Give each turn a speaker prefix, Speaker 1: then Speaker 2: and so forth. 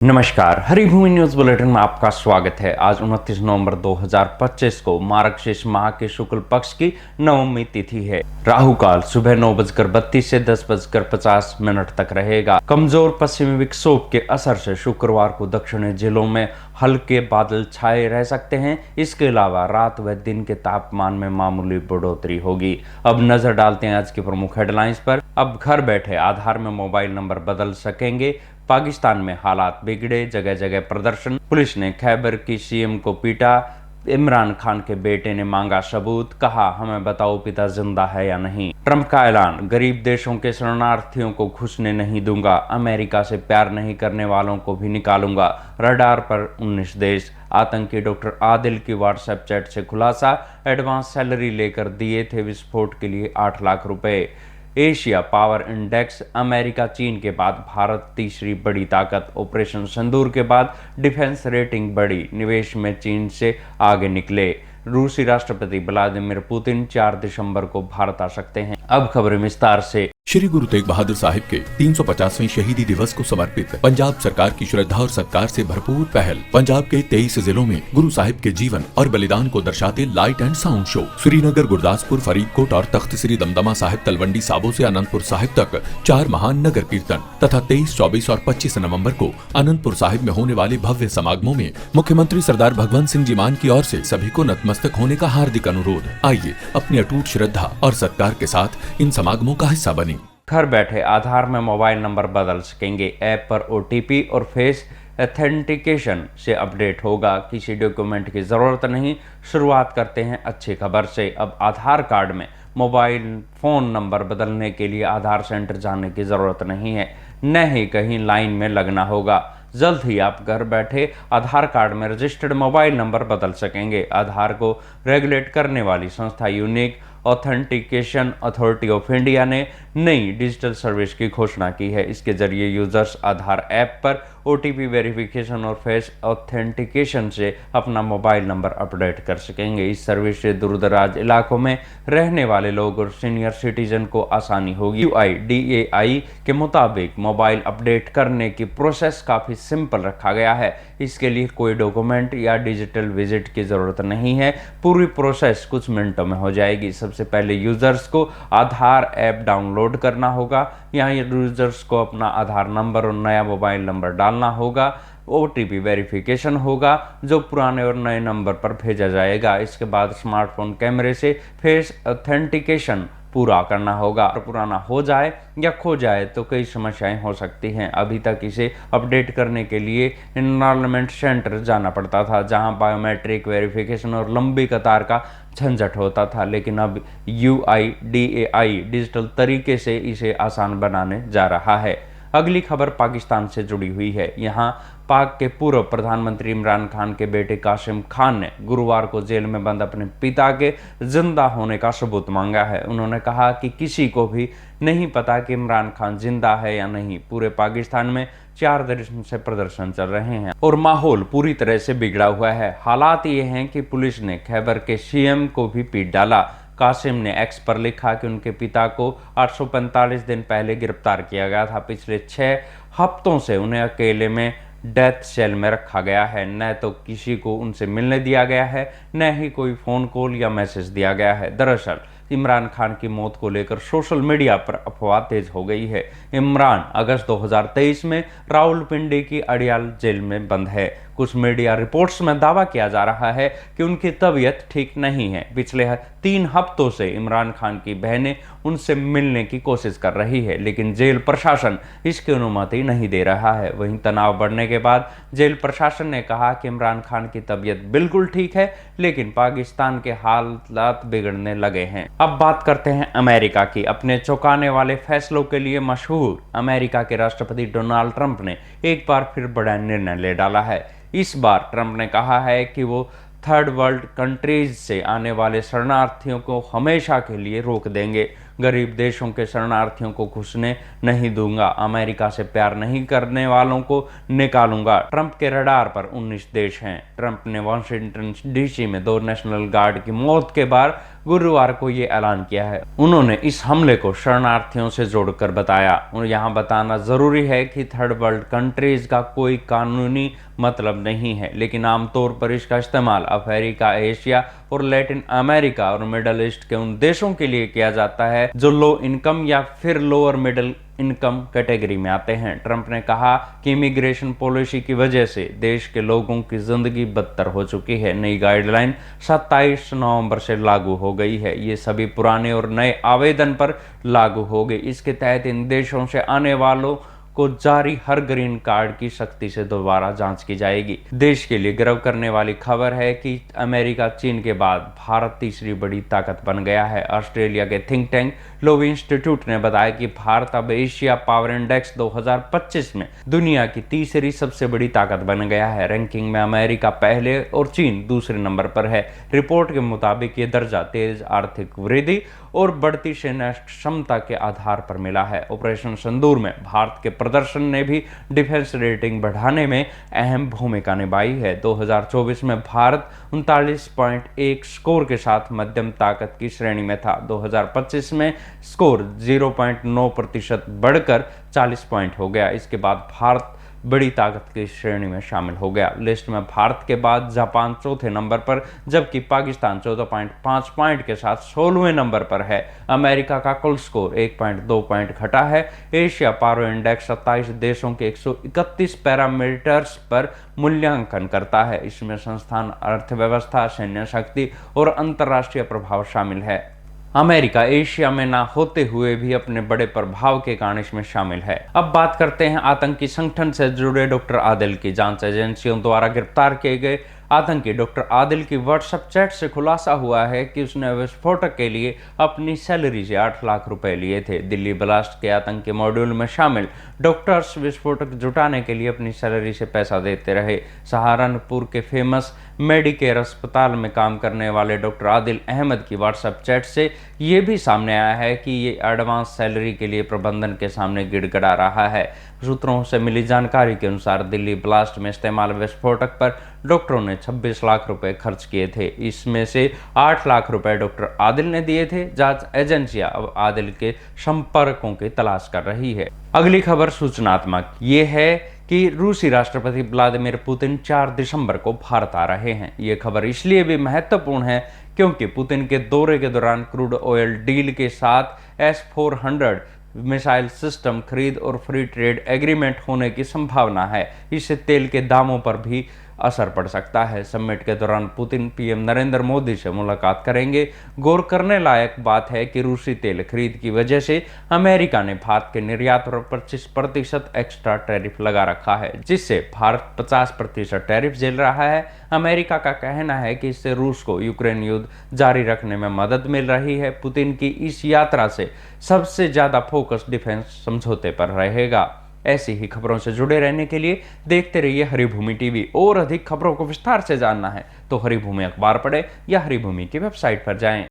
Speaker 1: नमस्कार, Haribhoomi news bulletin में आपका स्वागत है। आज 29 नवंबर 2025 को मार्गशीर्ष माह के शुक्ल पक्ष की नवमी तिथि है। राहु काल सुबह 9:32 से 10:50 तक रहेगा। कमजोर पश्चिमी विक्षोभ के असर से शुक्रवार को दक्षिणी जिलों में हल्के बादल छाए रह सकते हैं। इसके अलावा रात व दिन के तापमान में मामूली बढ़ोतरी होगी। अब नजर डालते हैं आज की प्रमुख हेडलाइंस पर। अब घर बैठे आधार में मोबाइल नंबर बदल सकेंगे। पाकिस्तान में हालात बिगड़े, जगह जगह प्रदर्शन। पुलिस ने खैबर की सीएम को पीटा। इमरान खान के बेटे ने मांगा सबूत, कहा हमें बताओ पिता जिंदा है या नहीं। ट्रंप का ऐलान, गरीब देशों के शरणार्थियों को घुसने नहीं दूंगा। अमेरिका से प्यार नहीं करने वालों को भी निकालूंगा। रडार पर 19 देश। आतंकी डॉक्टर आदिल की व्हाट्सएप चैट से खुलासा, एडवांस सैलरी लेकर दिए थे विस्फोट के लिए 8 लाख रुपए। एशिया पावर इंडेक्स, अमेरिका चीन के बाद भारत तीसरी बड़ी ताकत। ऑपरेशन सिंदूर के बाद डिफेंस रेटिंग बढ़ी, निवेश में चीन से आगे निकले। रूसी राष्ट्रपति व्लादिमीर पुतिन 4 दिसंबर को भारत आ सकते हैं। अब खबरें विस्तार से।
Speaker 2: श्री गुरु तेग बहादुर साहिब के 350वें शहीदी दिवस को समर्पित पंजाब सरकार की श्रद्धा और सत्कार से भरपूर पहल। पंजाब के 23 जिलों में गुरु साहिब के जीवन और बलिदान को दर्शाते light and sound show. Srinagar, Gurdaspur, Faridkot और तख्त श्री दमदमा साहिब, तलवंडी साबो से अनंतपुर साहिब तक 4 महान नगर कीर्तन तथा 23, 24 और 25 नवम्बर को अनंतपुर साहिब में होने वाले भव्य समागमों में मुख्यमंत्री सरदार भगवंत सिंह जी मान की ओर से सभी को नतमस्तक होने का हार्दिक अनुरोध। आइए अपनी अटूट श्रद्धा और सत्कार के साथ इन समागमों का हिस्सा बने।
Speaker 1: घर बैठे आधार में मोबाइल नंबर बदल सकेंगे। ऐप पर ओटीपी और फेस ऑथेंटिकेशन से अपडेट होगा। किसी डॉक्यूमेंट की ज़रूरत नहीं। शुरुआत करते हैं अच्छी खबर से। अब आधार कार्ड में मोबाइल फ़ोन नंबर बदलने के लिए आधार सेंटर जाने की ज़रूरत नहीं है, न ही कहीं लाइन में लगना होगा। जल्द ही आप घर बैठे आधार कार्ड में रजिस्टर्ड मोबाइल नंबर बदल सकेंगे। आधार को रेगुलेट करने वाली संस्था unique authentication authority of India ने नई डिजिटल सर्विस की घोषणा की है। इसके जरिए यूजर्स आधार ऐप पर ओटीपी वेरिफिकेशन और फेस ऑथेंटिकेशन से अपना मोबाइल नंबर अपडेट कर सकेंगे। इस सर्विस से दूरदराज इलाकों में रहने वाले लोग और सीनियर सिटीजन को आसानी होगी। UIDAI के मुताबिक मोबाइल अपडेट करने की प्रोसेस काफ़ी सिंपल रखा गया है। इसके लिए कोई डॉक्यूमेंट या डिजिटल विजिट की ज़रूरत नहीं है। पूरी प्रोसेस कुछ मिनटों में हो जाएगी। सबसे पहले यूजर्स को आधार ऐप डाउनलोड करना होगा। यहाँ यूजर्स को अपना आधार नंबर और नया मोबाइल नंबर डालना होगा। ओटीपी वेरिफिकेशन होगा जो पुराने और नए नंबर पर भेजा जाएगा। इसके बाद स्मार्टफोन कैमरे से फेस ऑथेंटिकेशन पूरा करना होगा। और पुराना हो जाए या खो जाए तो कई समस्याएं हो सकती हैं। अभी तक इसे अपडेट करने के लिए एनरोलमेंट सेंटर जाना पड़ता था, जहां बायोमेट्रिक वेरिफिकेशन और लंबी कतार का झंझट होता था, लेकिन अब UIDAI डिजिटल तरीके से इसे आसान बनाने जा रहा है। अगली खबर पाकिस्तान से जुड़ी हुई है। यहाँ पाक के पूर्व प्रधानमंत्री इमरान खान के बेटे कासिम खान ने गुरुवार को जेल में बंद अपने पिता के जिंदा होने का सबूत मांगा है। उन्होंने कहा कि किसी को भी नहीं पता कि इमरान खान जिंदा है या नहीं। पूरे पाकिस्तान में 4 दिन से प्रदर्शन चल रहे हैं और माहौल पूरी तरह से बिगड़ा हुआ है। हालात ये हैं कि पुलिस ने खैबर के सीएम को भी पीट डाला। कासिम ने एक्स पर लिखा कि उनके पिता को 845 दिन पहले गिरफ्तार किया गया था। पिछले 6 हफ्तों से उन्हें अकेले में डेथ सेल में रखा गया है। न तो किसी को उनसे मिलने दिया गया है, न ही कोई फ़ोन कॉल या मैसेज दिया गया है। दरअसल इमरान खान की मौत को लेकर सोशल मीडिया पर अफवाह तेज हो गई है। इमरान अगस्त 2023 में रावलपिंडी की अड़ियाल जेल में बंद है। कुछ मीडिया रिपोर्ट्स में दावा किया जा रहा है कि उनकी तबीयत ठीक नहीं है। पिछले 3 हफ्तों से इमरान खान की बहनें उनसे मिलने की कोशिश कर रही है, लेकिन जेल प्रशासन इसकी अनुमति नहीं दे रहा है। वहीं तनाव बढ़ने के बाद जेल प्रशासन ने कहा कि इमरान खान की तबीयत बिल्कुल ठीक है, लेकिन पाकिस्तान के हालात बिगड़ने लगे हैं। अब बात करते हैं अमेरिका की। अपने चौंकाने वाले फैसलों के लिए मशहूर अमेरिका के राष्ट्रपति डोनाल्ड ट्रंप ने एक बार फिर बड़ा निर्णय ले डाला है। इस बार ट्रंप ने कहा है कि वो थर्ड वर्ल्ड कंट्रीज से आने वाले शरणार्थियों को हमेशा के लिए रोक देंगे। गरीब देशों के शरणार्थियों को घुसने नहीं दूंगा, अमेरिका से प्यार नहीं करने वालों को निकालूंगा। ट्रंप के रडार पर 19 देश हैं। ट्रंप ने वाशिंगटन डीसी में 2 नेशनल गार्ड की मौत के बाद गुरुवार को ये ऐलान किया है। उन्होंने इस हमले को शरणार्थियों से जोड़कर बताया। और यहाँ बताना जरूरी है कि थर्ड वर्ल्ड कंट्रीज का कोई कानूनी मतलब नहीं है, लेकिन आमतौर पर इसका इस्तेमाल अफ्रीका, एशिया और लैटिन अमेरिका और मिडल ईस्ट के उन देशों के लिए किया जाता है जो लो इनकम या फिर लोअर मिडिल इनकम कैटेगरी में आते हैं। ट्रंप ने कहा कि इमिग्रेशन पॉलिसी की वजह से देश के लोगों की जिंदगी बदतर हो चुकी है। नई गाइडलाइन 27 नवंबर से लागू हो गई है। ये सभी पुराने और नए आवेदन पर लागू हो गई। इसके तहत इन देशों से आने वालों को जारी हर ग्रीन कार्ड की सख्ती से दोबारा जांच की जाएगी। देश के लिए गर्व करने वाली खबर है कि अमेरिका, चीन के बाद भारत तीसरी बड़ी ताकत बन गया है। ऑस्ट्रेलिया के थिंक टैंक लोवी इंस्टीट्यूट ने बताया कि भारत अब एशिया पावर इंडेक्स 2025 में दुनिया की तीसरी सबसे बड़ी ताकत बन गया है। रैंकिंग में अमेरिका पहले और चीन दूसरे नंबर पर है। रिपोर्ट के मुताबिक ये दर्जा तेज आर्थिक वृद्धि और बढ़ती सेना क्षमता के आधार पर मिला है। ऑपरेशन सिंदूर में भारत के प्रदर्शन ने भी डिफेंस रेटिंग बढ़ाने में अहम भूमिका निभाई है। 2024 में भारत 39.1 स्कोर के साथ मध्यम ताकत की श्रेणी में था। 2025 में स्कोर 0.9% बढ़कर 40 पॉइंट हो गया। इसके बाद भारत बड़ी ताकत की श्रेणी में शामिल हो गया। लिस्ट में भारत के बाद जापान चौथे नंबर पर, जबकि पाकिस्तान 14.5 पॉइंट के साथ 16वें नंबर पर है। अमेरिका का कुल स्कोर 1.2 पॉइंट घटा है। एशिया पावर इंडेक्स 27 देशों के 131 पैरामीटर्स पर मूल्यांकन करता है। इसमें संस्थान, अर्थव्यवस्था, सैन्य शक्ति और अंतर्राष्ट्रीय प्रभाव शामिल है। अमेरिका एशिया में ना होते हुए भी अपने बड़े प्रभाव के कारण इसमें शामिल है। अब बात करते हैं आतंकी संगठन से जुड़े डॉक्टर आदिल की। जांच एजेंसियों द्वारा गिरफ्तार किए गए आतंकी डॉक्टर आदिल की व्हाट्सएप चैट से खुलासा हुआ है कि उसने विस्फोटक के लिए अपनी सैलरी से 8 लाख रुपए लिए थे। दिल्ली ब्लास्ट के आतंकी मॉड्यूल में शामिल डॉक्टर्स विस्फोटक जुटाने के लिए अपनी सैलरी से पैसा देते रहे। सहारनपुर के फेमस मेडिकेयर अस्पताल में काम करने वाले डॉक्टर आदिल अहमद की व्हाट्सएप चैट से ये भी सामने आया है कि ये एडवांस सैलरी के लिए प्रबंधन के सामने गिड़गिड़ा रहा है। सूत्रों से मिली जानकारी के अनुसार दिल्ली ब्लास्ट में इस्तेमाल विस्फोटक पर डॉक्टरों ने 26 लाख रुपए खर्च किए थे। इसमें से 8 लाख रुपए डॉक्टर आदिल ने दिए थे। जांच एजेंसियां अब आदिल के संपर्कों की तलाश कर रही है। अगली खबर सूचनात्मक ये है कि रूसी राष्ट्रपति व्लादिमीर पुतिन 4 दिसंबर को भारत आ रहे हैं। ये खबर इसलिए भी महत्वपूर्ण है क्योंकि पुतिन के दौरे के दौरान क्रूड ऑयल डील के साथ S-400 मिसाइल सिस्टम खरीद और फ्री ट्रेड एग्रीमेंट होने की संभावना है। इससे तेल के दामों पर भी असर पड़ सकता है। समिट के दौरान पुतिन पीएम नरेंद्र मोदी से मुलाकात करेंगे। गौर करने लायक बात है कि रूसी तेल खरीद की वजह से अमेरिका ने भारत के निर्यात पर 25% एक्स्ट्रा टैरिफ लगा रखा है, जिससे भारत 50% टैरिफ झेल रहा है। अमेरिका का कहना है कि इससे रूस को यूक्रेन युद्ध जारी रखने में मदद मिल रही है। पुतिन की इस यात्रा से सबसे ज्यादा फोकस डिफेंस समझौते पर रहेगा। ऐसी ही खबरों से जुड़े रहने के लिए देखते रहिए हरिभूमि टीवी। और अधिक खबरों को विस्तार से जानना है तो हरिभूमि अखबार पढ़े या हरिभूमि की वेबसाइट पर जाएं।